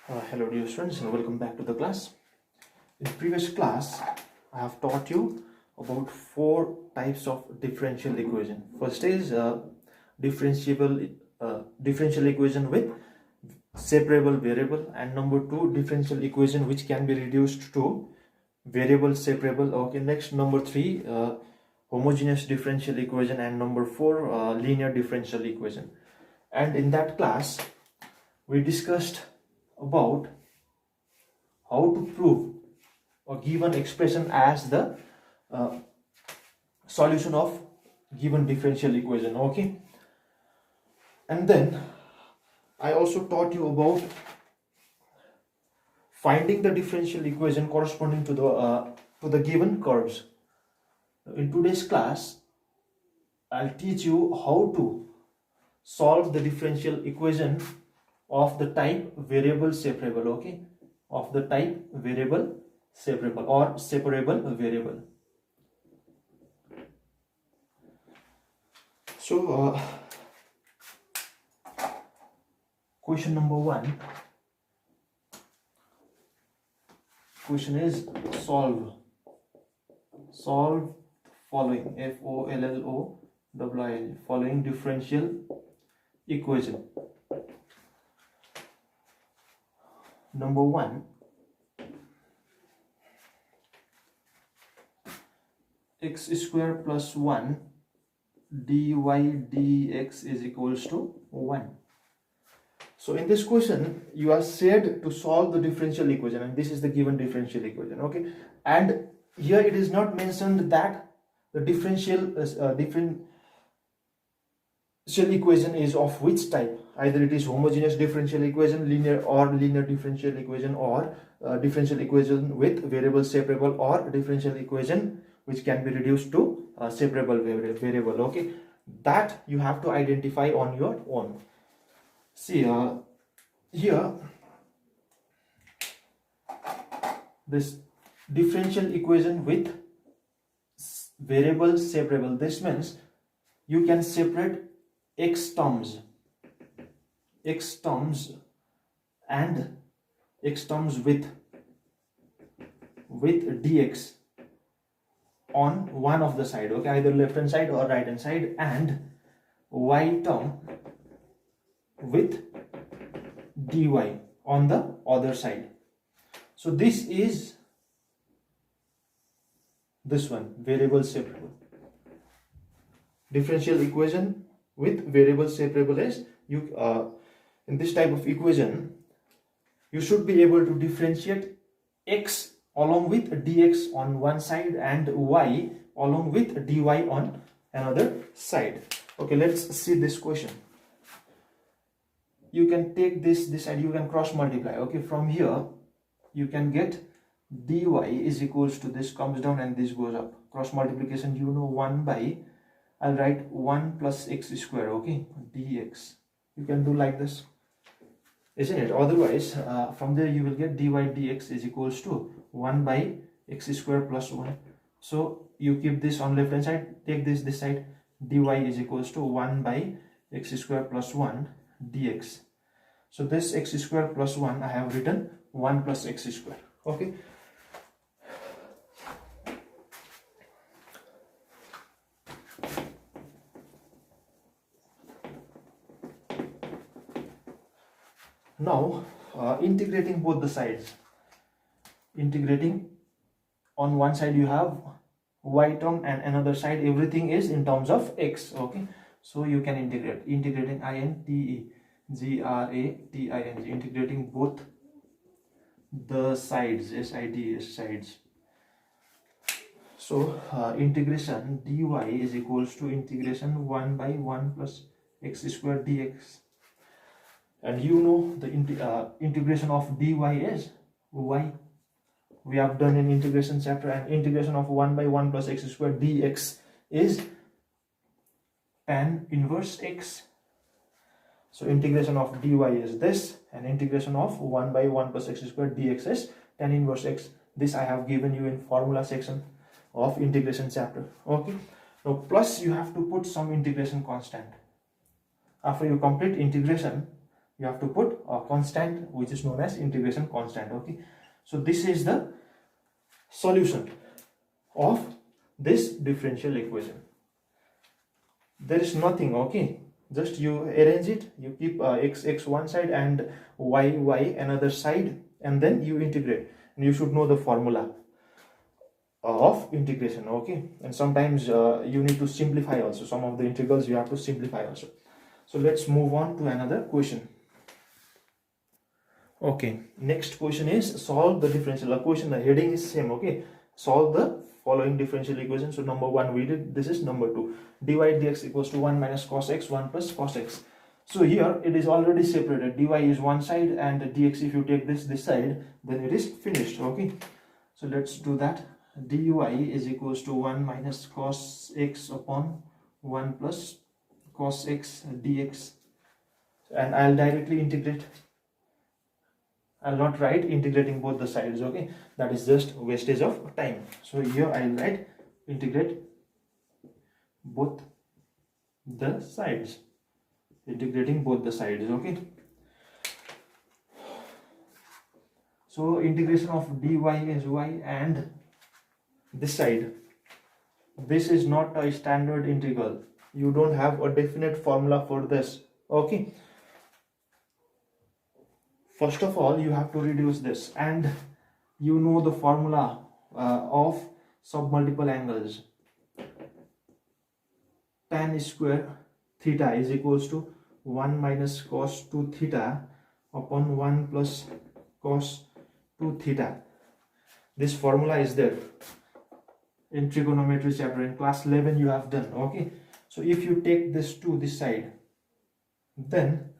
Hello dear students and welcome back to the class. In previous class I have taught you about four types of differential equation. First is differential equation with separable variable, and number two, differential equation which can be reduced to variable separable. Okay, next number three, homogeneous differential equation, and number four, linear differential equation. And in that class we discussed about how to prove a given expression as the solution of given differential equation. Okay, and then I also taught you about finding the differential equation corresponding to the given curves. In today's class I'll teach you how to solve the differential equation of the type variable separable. Okay, of the type variable separable or separable variable. So question number one, question is solve following, FOLLOWING, following differential equation. Number one, x square plus 1 dy dx is equals to 1. So in this question you are said to solve the differential equation, and this is the given differential equation. Okay, and here it is not mentioned that the differential equation is of which type. Either it is homogeneous differential equation, linear differential equation, or differential equation with variable separable, or differential equation which can be reduced to separable variable. Okay, that you have to identify on your own. See here, this differential equation with variable separable, this means you can separate x terms and x terms with dx on one of the side. Okay, either left hand side or right hand side, and y term with dy on the other side. So this is this one, variable separable. Differential equation with variable separable is in this type of equation you should be able to differentiate x along with dx on one side and y along with dy on another side. Okay, let's see this question. You can take this side, you can cross multiply. Okay, from here you can get dy is equals to, this comes down and this goes up. Cross multiplication, 1 by, I'll write 1 plus x square. Okay, dx. You can do like this, isn't it? Otherwise from there you will get dy dx is equals to 1 by x square plus 1. So you keep this on left hand side, take this side, dy is equals to 1 by x square plus 1 dx. So this x square plus 1 I have written 1 plus x square. Okay, now integrating both the sides. Integrating, on one side you have y term and another side everything is in terms of x. Okay, so you can integrating integrating integrating both the sides, sides. So integration dy is equals to integration 1 by 1 plus x square dx, and the integration of dy is y. We have done in integration chapter, and integration of 1 by 1 plus x square dx is tan inverse x. So integration of dy is this, and integration of 1 by 1 plus x square dx is tan inverse x. This I have given you in formula section of integration chapter. Okay, now plus you have to put some integration constant. After you complete integration, you have to put a constant which is known as integration constant. Okay, so this is the solution of this differential equation. There is nothing. Okay, just you arrange it, you keep x one side and y another side, and then you integrate, and you should know the formula of integration. Okay, and sometimes you need to simplify also. Some of the integrals you have to simplify also. So let's move on to another question. Okay, next question is solve the differential equation. The heading is same. Okay, solve the following differential equation. So number 1 we did, this is number 2. dy dx equals to 1 minus cos x 1 plus cos x. So here it is already separated. Dy is one side and dx, if you take this side, then it is finished. Okay, so let's do that. dy is equals to 1 minus cos x upon 1 plus cos x dx, and I'll directly integrate. I'll not write integrating both the sides. Okay, that is just wastage of time. So here I'll write integrate both the sides, integrating both the sides. Okay, so integration of dy is y, and this side, this is not a standard integral. You don't have a definite formula for this. Okay, first of all you have to reduce this, and you know the formula of submultiple angles. Tan square theta is equals to 1 minus cos 2 theta upon 1 plus cos 2 theta. This formula is there in trigonometry chapter in class 11 you have done. Okay, so if you take this to this side, then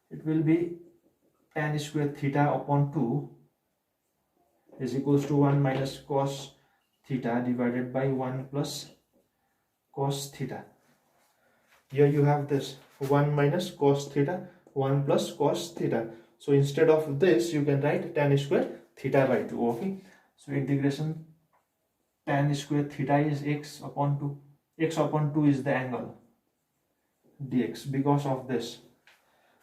it will be tan square theta upon 2 is equals to 1 minus cos theta divided by 1 plus cos theta. Here you have this 1 minus cos theta, 1 plus cos theta. So instead of this you can write tan square theta by 2. Okay, so integration tan square theta is x upon 2. X upon 2 is the angle dx. Because of this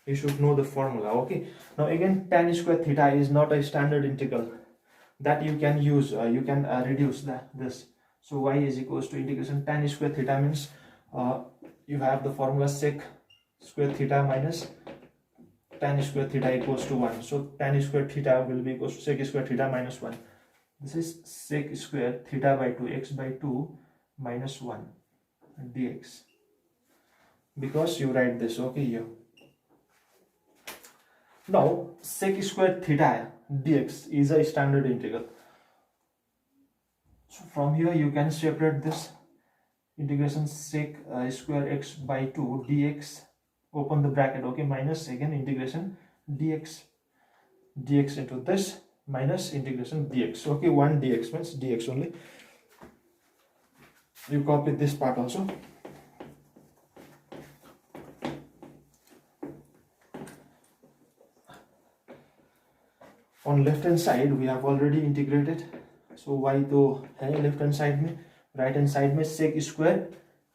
you should know the formula. Okay, now again tan square theta is not a standard integral that you can use. You can reduce this. So y is equals to integration tan square theta means you have the formula sec square theta minus tan square theta equals to 1. So tan square theta will be equals to sec square theta minus 1. This is sec square theta by 2 x by 2 minus 1 dx, because you write this. Okay, here now sec square theta dx is a standard integral. So from here you can separate this integration sec square x by 2 dx, open the bracket. Okay, minus again integration dx into this minus integration dx. Okay, 1 dx means dx only. You copy this part also. On left hand side we have already integrated. So y तो है left hand side में, right hand side में sec square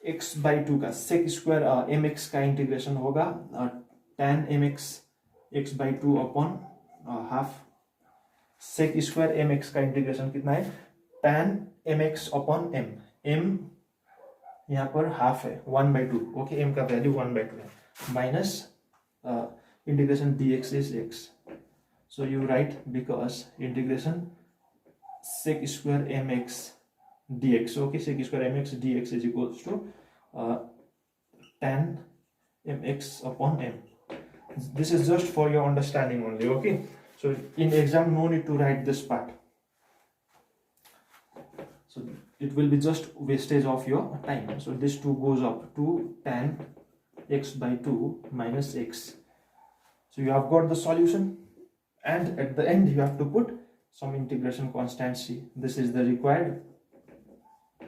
x by 2 का sec square mx का integration होगा tan mx x by 2 upon half. sec square mx का integration कितना है tan mx upon m यहाँ पर हाफ है 1 by 2. ओके, m का वैल्यू 1 by 2 है, minus integration dx is x. So you write because integration sec square mx dx. Okay, sec square mx dx is equals to tan mx upon m. This is just for your understanding only. Okay, so in exam no need to write this part. So it will be just wastage of your time. So this 2 goes up to tan x by 2 minus x. So you have got the solution, and at the end you have to put some integration constant c. This is the required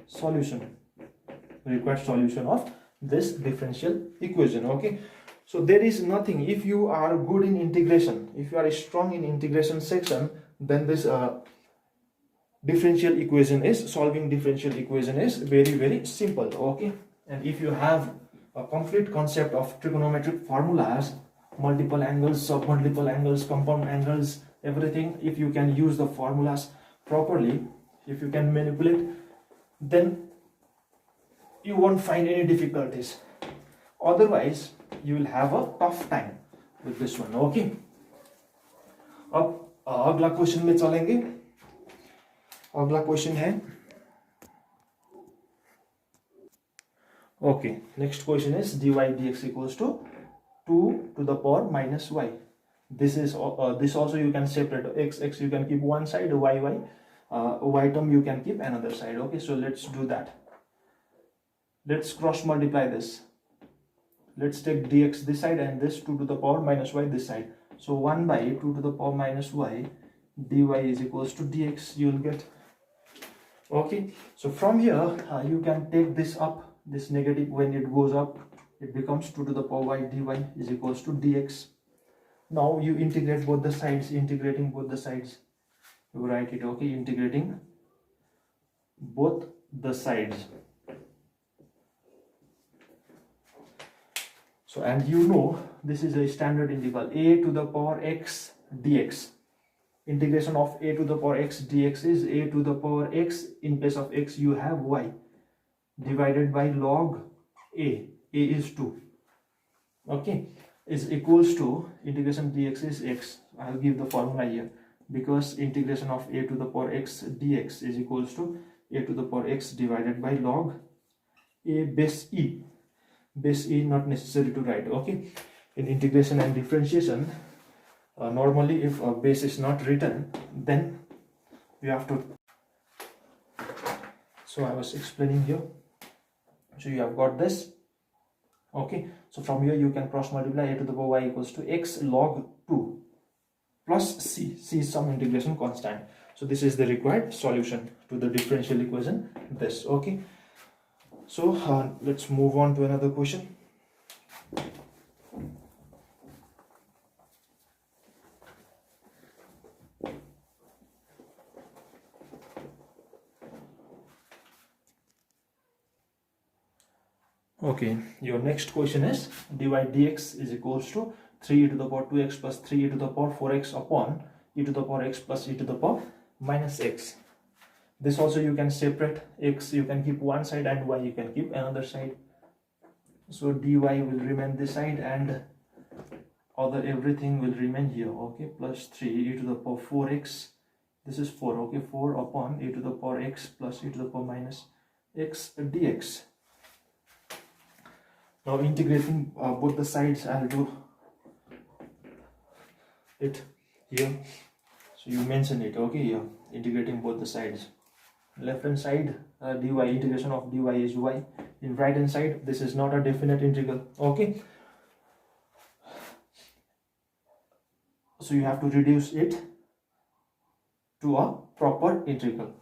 solution of this differential equation. Okay, so there is nothing. If you are good in integration, if you are strong in integration section, then this differential equation is solving differential equation is very simple. Okay, and if you have a complete concept of trigonometric formulas, multiple angles, sub-multiple angles, compound angles, everything. If you can use the formulas properly, if you can manipulate, then you won't find any difficulties. Otherwise, you will have a tough time with this one. Okay. अब अगला question में चलेंगे. अगला question है, okay, next question is dy dx equals to 2 to the power minus y. This is this also you can separate. X you can keep one side, y term you can keep another side. Okay, so let's do that. Let's cross multiply this. Let's take dx this side and this 2 to the power minus y this side. So 1 by 2 to the power minus y dy is equals to dx, you will get. Okay, so from here you can take this up, this negative, when it goes up it becomes 2 to the power y dy is equals to dx. Now you integrate both the sides. Integrating both the sides, you write it. Okay, integrating both the sides. So, and you know this is a standard integral, a to the power x dx. Integration of a to the power x dx is a to the power x, in place of x you have y, divided by log a is 2. Okay, is equals to, integration dx is x. I'll give the formula here, because integration of a to the power x dx is equals to a to the power x divided by log a base e. Base e not necessary to write. Okay, in integration and differentiation, normally if a base is not written, then we have to. So I was explaining here. So you have got this. Okay, so from here you can cross multiply. A to the power y equals to x log 2 plus c. C is some integration constant. So this is the required solution to the differential equation, this. Okay, so let's move on to another question. Okay, your next question is dy dx is equals to 3e to the power 2x plus 3e to the power 4x upon e to the power x plus e to the power minus x. This also you can separate. X you can keep one side and y you can keep another side. So dy will remain this side and other everything will remain here. Okay, plus 3 e to the power 4x. This is 4. Okay, 4 upon e to the power x plus e to the power minus x dx. Now integrating both the sides, I'll do it here. So you mention it. Okay, here integrating both the sides. Left hand side dy, integration of dy is y. In right hand side, this is not a definite integral. Okay, so you have to reduce it to a proper integral.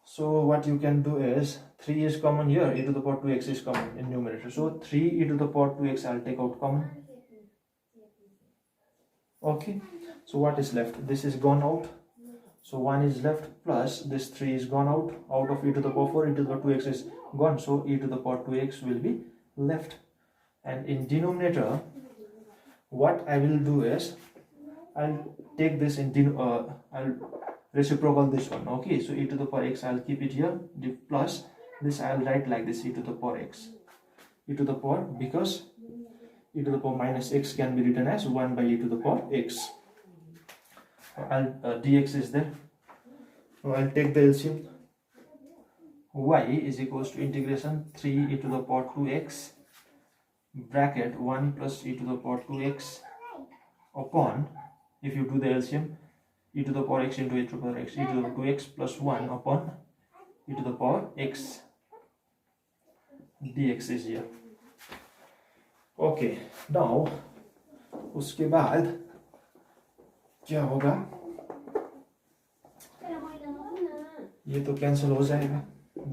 So what you can do is 3 is common here, e to the power 2x is common in numerator. So 3 e to the power 2x I'll take out common. Okay, so what is left? This is gone out. So 1 is left plus this 3 is gone out. Out of e to the power 4, e to the power 2x is gone. So e to the power 2x will be left. And in denominator, what I will do is I'll take this in I'll reciprocal this one. Okay, so e to the power x I'll keep it here, plus this I'll write like this, e to the power x, e to the power, because e to the power minus x can be written as 1 by e to the power x. Dx is there. Now I'll take the LCM. Y is equals to integration 3 e to the power 2x bracket 1 plus e to the power 2x upon, if you do the LCM, e to the power x into e to the power x, e to the power 2x plus 1 upon e to the power x dx is here. Okay, now उसके बाद क्या होगा, ये तो cancel हो जाएगा,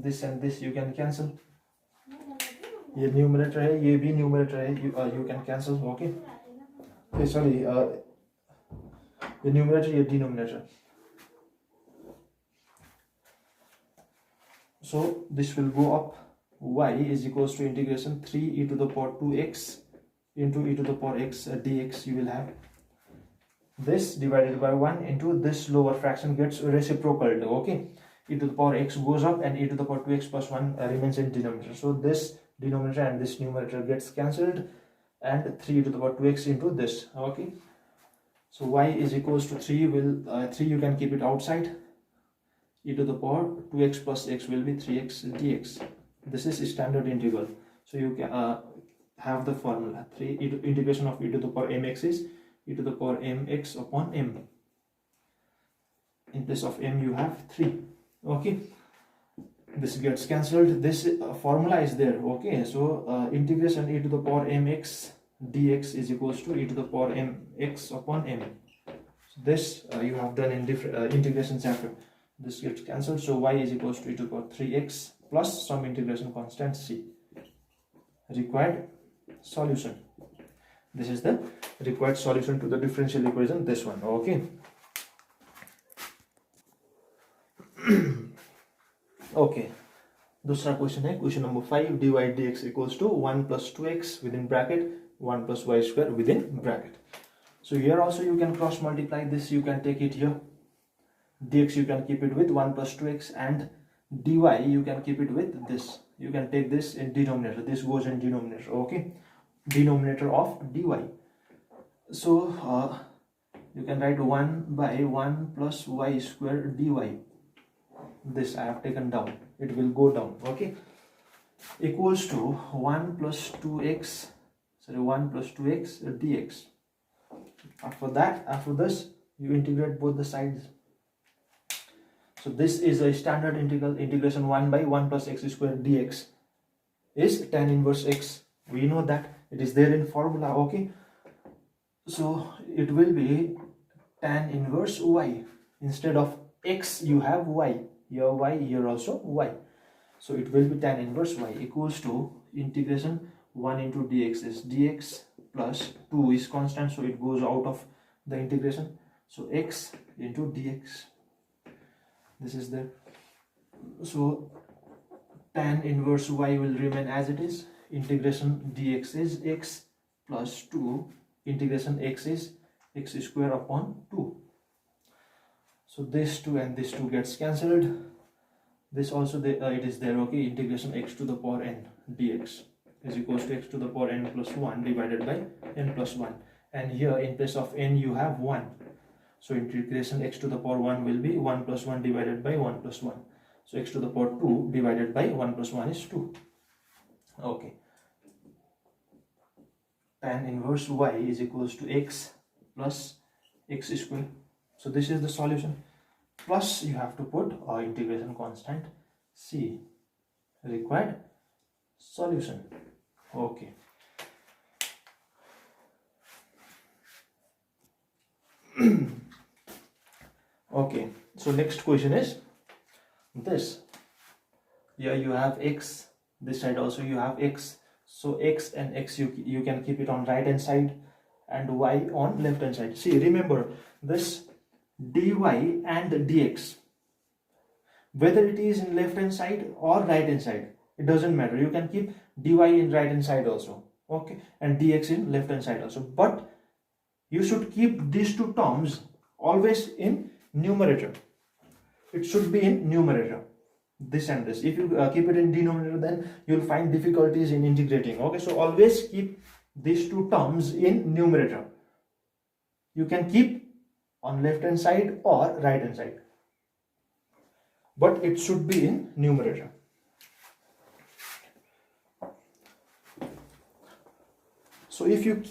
this and this you can cancel, ये numerator है, ये भी न्यूमरेटर है, you can cancel. Okay, sorry, ये न्यूमरेटर, ये denominator. So this will go up. Y is equals to integration 3 e to the power 2x into e to the power x dx. You will have this divided by 1 into this lower fraction gets reciprocal. Okay, e to the power x goes up and e to the power 2x plus 1 remains in denominator. So this denominator and this numerator gets cancelled, and 3 to the power 2x into this. Okay, so y is equals to 3 will 3 you can keep it outside. E to the power 2x plus x will be 3x dx. This is standard integral, so you can have the formula 3 integration of e to the power mx is e to the power mx upon m. In place of m you have 3. Okay, this gets cancelled. This formula is there. Okay, so integration e to the power mx dx is equals to e to the power mx upon m. So this you have done in different integration chapter. This gets cancelled, so y is equals to e to the power 3x plus some integration constant c. Required solution. This is the required solution to the differential equation, this one. Okay. Okay, दूसरा question है, question number 5, dy dx equals to 1 plus 2x within bracket 1 plus y square within bracket. So here also you can cross multiply this, you can take it here. Dx you can keep it with 1 plus 2x, and dy you can keep it with this. You can take this in denominator, this goes in denominator. Okay, denominator of dy. So you can write 1 by 1 plus y square dy. This I have taken down, it will go down. Okay, equals to 1 plus 2x, sorry 1 plus 2x dx. After this you integrate both the sides. So this is a standard integral. Integration 1 by 1 plus x square dx is tan inverse x. We know that, it is there in formula. Okay, so it will be tan inverse y. Instead of x you have y. Here y, here also y. So it will be tan inverse y equals to integration 1 into dx is dx plus 2 is constant, so it goes out of the integration. So x into dx. This is there. So tan inverse y will remain as it is. Integration dx is x plus 2. Integration x is x square upon 2. So this 2 and this 2 gets cancelled. This also it is there. Okay, integration x to the power n dx is equals to x to the power n plus 1 divided by n plus 1. And here in place of n you have 1. So integration x to the power 1 will be 1 plus 1 divided by 1 plus 1. So x to the power 2 divided by 1 plus 1 is 2. Okay. Tan inverse y is equals to x plus x square. So this is the solution. Plus you have to put our integration constant c. Required solution. Okay. Okay, so next question is this. Here you have x, this side also you have x. So x and x you can keep it on right hand side and y on left hand side. See, remember this dy and dx, whether it is in left hand side or right hand side, it doesn't matter. You can keep dy in right hand side also, okay, and dx in left hand side also, but you should keep these two terms always in numerator. It should be in numerator, this and this. If you keep it in denominator, then you'll find difficulties in integrating. Okay, so always keep these two terms in numerator. You can keep on left hand side or right hand side, but it should be in numerator. So if you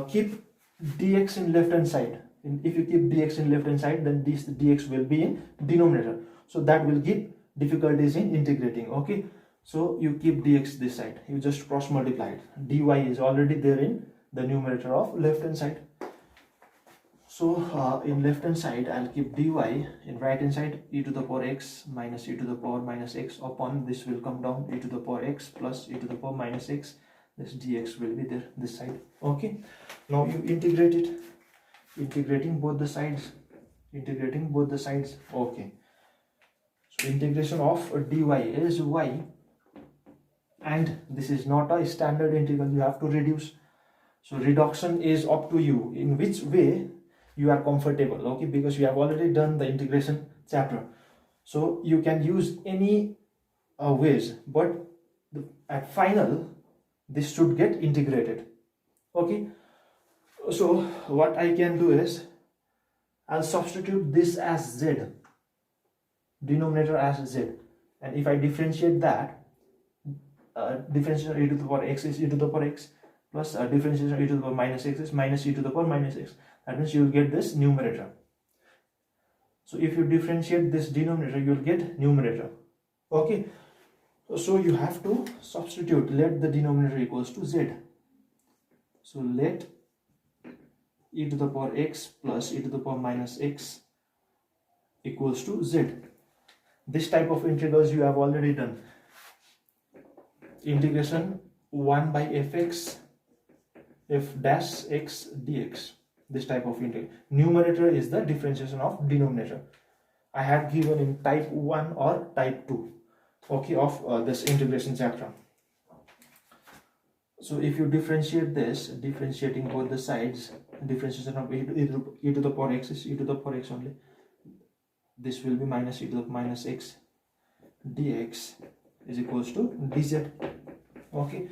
keep dx in left hand side, if you keep dx in left hand side, then this dx will be in denominator, so that will give difficulties in integrating. Okay, so you keep dx this side, you just cross multiply it. Dy is already there in the numerator of left hand side. So in left hand side I'll keep dy, in right hand side e to the power x minus e to the power minus x upon this will come down e to the power x plus e to the power minus x. This dx will be there this side. Okay, now you integrate it, integrating both the sides, integrating both the sides. Okay, so integration of dy is y, and this is not a standard integral, you have to reduce. So reduction is up to you, in which way you are comfortable, okay, because you have already done the integration chapter. So you can use any ways, but at final this should get integrated, okay. So what I can do is I'll substitute this as z, denominator as z, and if I differentiate that, differentiation e to the power x is e to the power x, plus differentiation e to the power minus x is minus e to the power minus x. That means you will get this numerator. So if you differentiate this denominator, you will get numerator, okay. So you have to substitute, let the denominator equals to z. So let e to the power x plus e to the power minus x equals to z. This type of integrals you have already done. Integration 1 by fx f dash x dx. This type of integral. Numerator is the differentiation of denominator. I had given in type 1 or type 2, okay, of this integration chapter. So if you differentiate this, differentiating both the sides, differentiation of e to the power x is e to the power x only. This will be minus e to the minus x dx is equals to dz, okay.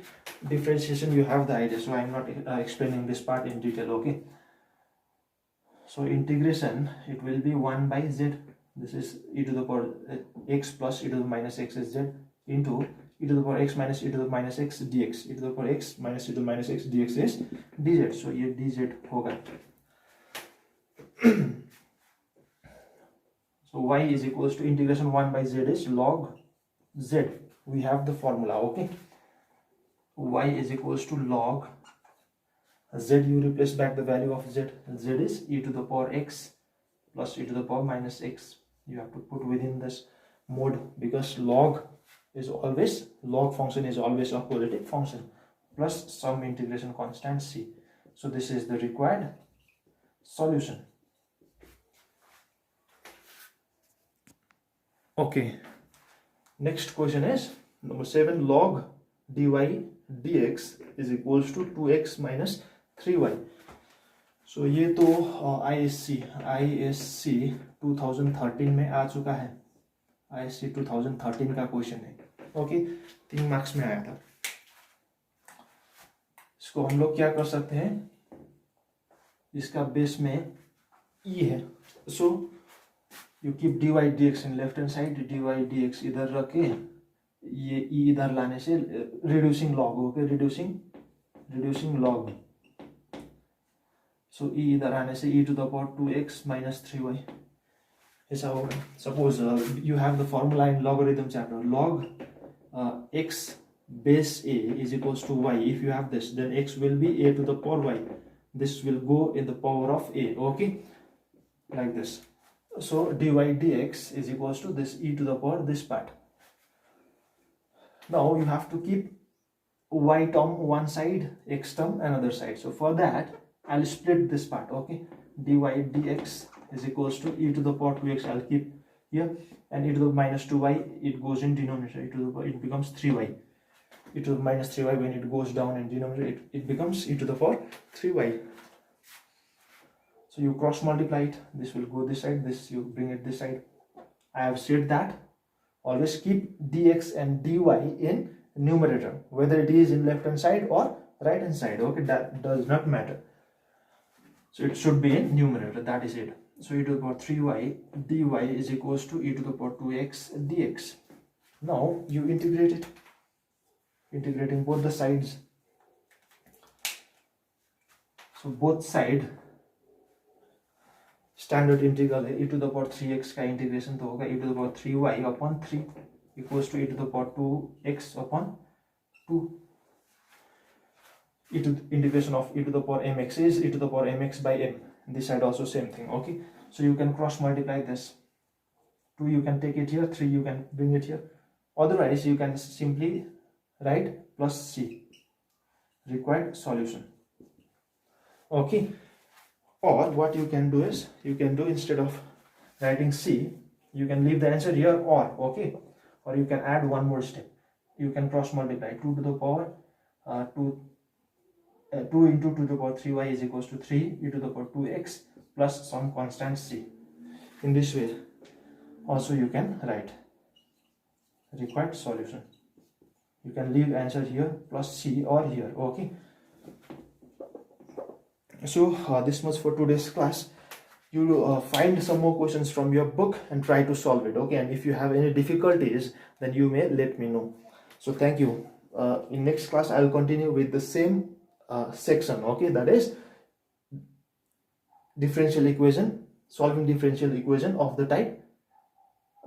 Differentiation, you have the idea, so I am not explaining this part in detail, okay. So integration, it will be 1 by z, this is e to the power x plus e to the minus x is z, into e to the power x minus e to the minus x dx. E to the power x minus e to the minus x dx is dz, so ये dz होगा. So y is equals to integration 1 by z is log z. We have the formula, okay. Y is equals to log z, you replace back the value of z. Z is e to the power x plus e to the power minus x. You have to put within this mode, because log function is always a positive function, plus some integration constant c. So this is the required solution. Okay, next question is number 7. Log dy dx is equals to 2x minus 3y. So ये तो ISC 2013 में आ चुका है. ISC 2013 का question है, okay, 3 marks में आया था. इसको हम लोग क्या कर सकते हैं, इसका बेस में e है. So you keep dy dx in left hand side, dy dx इधर रख के ये e इधर लाने से reducing log, okay, reducing log. So e इधर आने से e to the power 2x minus 3y ऐसा होगा. Suppose you have the formula in logarithm chapter, log x base a is equals to y. If you have this, then x will be a to the power y. This will go in the power of a, okay, like this. So dy dx is equals to this e to the power this part. Now you have to keep y term one side, x term another side. So for that I'll split this part, okay. Dy dx is equals to e to the power 2x, I'll keep here, and e to the minus 2y, it goes in denominator, it becomes 3y. E to the minus 3y, when it goes down in denominator, it becomes e to the power 3y. So you cross multiply it, this will go this side, this you bring it this side. I have said that always keep dx and dy in numerator, whether it is in left hand side or right hand side, okay, that does not matter. So it should be in numerator, that is it. So e to the power 3y dy is equals to e to the power 2x dx. Now you integrate it, integrating both the sides. So both side standard integral है, e to the power 3x का integration तो होगा e to the power 3y upon 3 equals to e to the power 2x upon 2. E to the integration of e to the power mx is e to the power mx by m. This side also same thing, okay. So you can cross multiply this. 2 you can take it here, 3 you can bring it here. Otherwise you can simply write plus c, required solution, okay. Or what you can do is, you can do, instead of writing c, you can leave the answer here, or, okay, or you can add one more step. You can cross multiply 2 to the power 2 2 into 2 to the power 3y is equals to 3 e to the power 2x plus some constant c. In this way also you can write required solution. You can leave answer here plus c or here. Okay, so this much for today's class. You find some more questions from your book and try to solve it. Okay, and if you have any difficulties, then you may let me know. So thank you. In next class I will continue with the same section. Okay, that is differential equation, solving differential equation of the type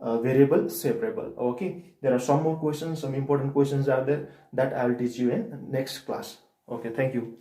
variable separable. Okay, there are some more questions, some important questions are there that I will teach you in next class. Okay, thank you.